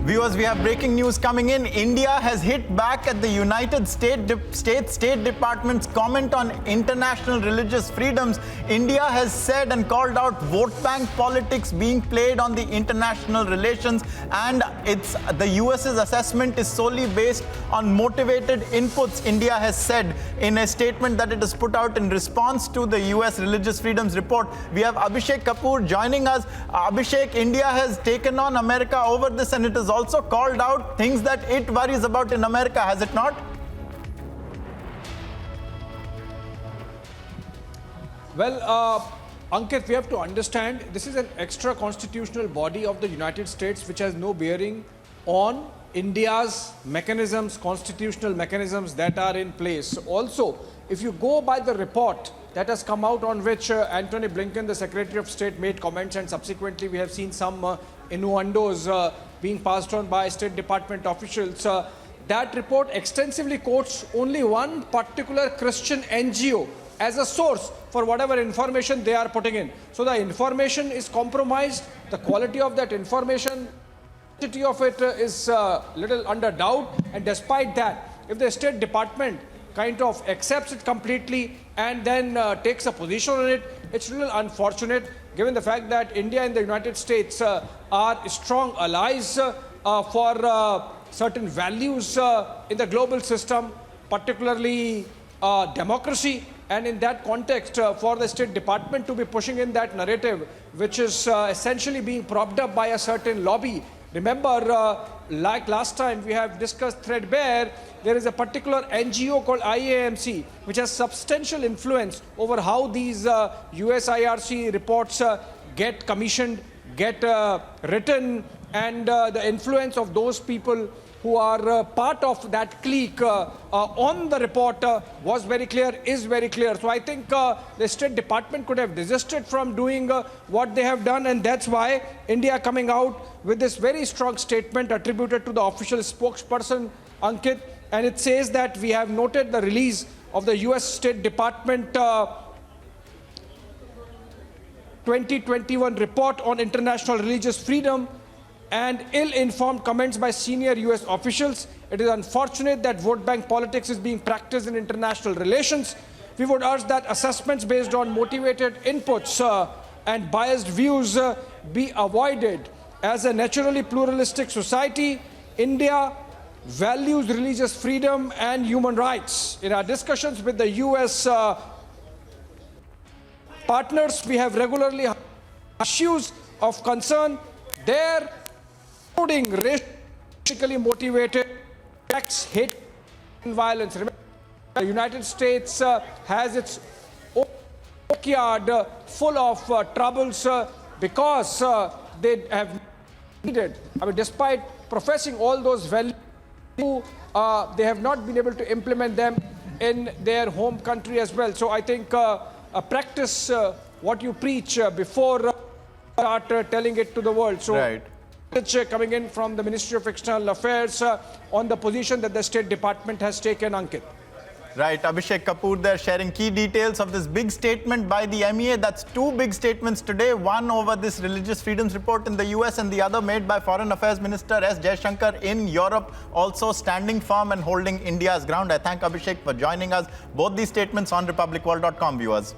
Viewers, we have breaking news coming in. India has hit back at the United States State Department's comment on international religious freedoms. India has said and called out vote bank politics being played on the international relations, and the US's assessment is solely based on motivated inputs. India has said in a statement that it has put out in response to the US religious freedoms report. We have Abhishek Kapoor joining us. Abhishek, India has taken on America over this, and it has also called out things that it worries about in America, has it not? Well, Ankit, we have to understand this is an extra constitutional body of the United States which has no bearing on India's mechanisms, constitutional mechanisms that are in place. Also, if you go by the report that has come out on which Antony Blinken, the Secretary of State, made comments, and subsequently we have seen some innuendos being passed on by State Department officials. That report extensively quotes only one particular Christian NGO as a source for whatever information they are putting in. So the information is compromised, the quality of that information, the quantity of it is little under doubt, and despite that, if the State Department kind of accepts it completely and then takes a position on it, it's a little unfortunate given the fact that India and the United States are strong allies for certain values in the global system, particularly democracy. And in that context, for the State Department to be pushing in that narrative, which is essentially being propped up by a certain lobby. Remember, like last time we have discussed threadbare, there is a particular NGO called IAMC, which has substantial influence over how these USIRC reports get commissioned, get written, and the influence of those people who are part of that clique on the report was very clear, is very clear. So I think the State Department could have desisted from doing what they have done, and that's why India coming out with this very strong statement attributed to the official spokesperson, Ankit, and it says that we have noted the release of the US State Department 2021 report on international religious freedom and ill-informed comments by senior US officials. It is unfortunate that vote bank politics is being practiced in international relations. We would urge that assessments based on motivated inputs and biased views be avoided. As a naturally pluralistic society, India values religious freedom and human rights. In our discussions with the US partners, we have regularly issues of concern there, including racially motivated attacks, hate, and violence. Remember, the United States has its own backyard full of troubles because they have needed, despite professing all those values, they have not been able to implement them in their home country as well. So I think practice what you preach before start telling it to the world. So. Right. Coming in from the Ministry of External Affairs on the position that the State Department has taken, Ankit. Right, Abhishek Kapoor there sharing key details of this big statement by the MEA. That's two big statements today, one over this religious freedoms report in the US and the other made by Foreign Affairs Minister S. Jaishankar in Europe, also standing firm and holding India's ground. I thank Abhishek for joining us. Both these statements on republicworld.com, viewers.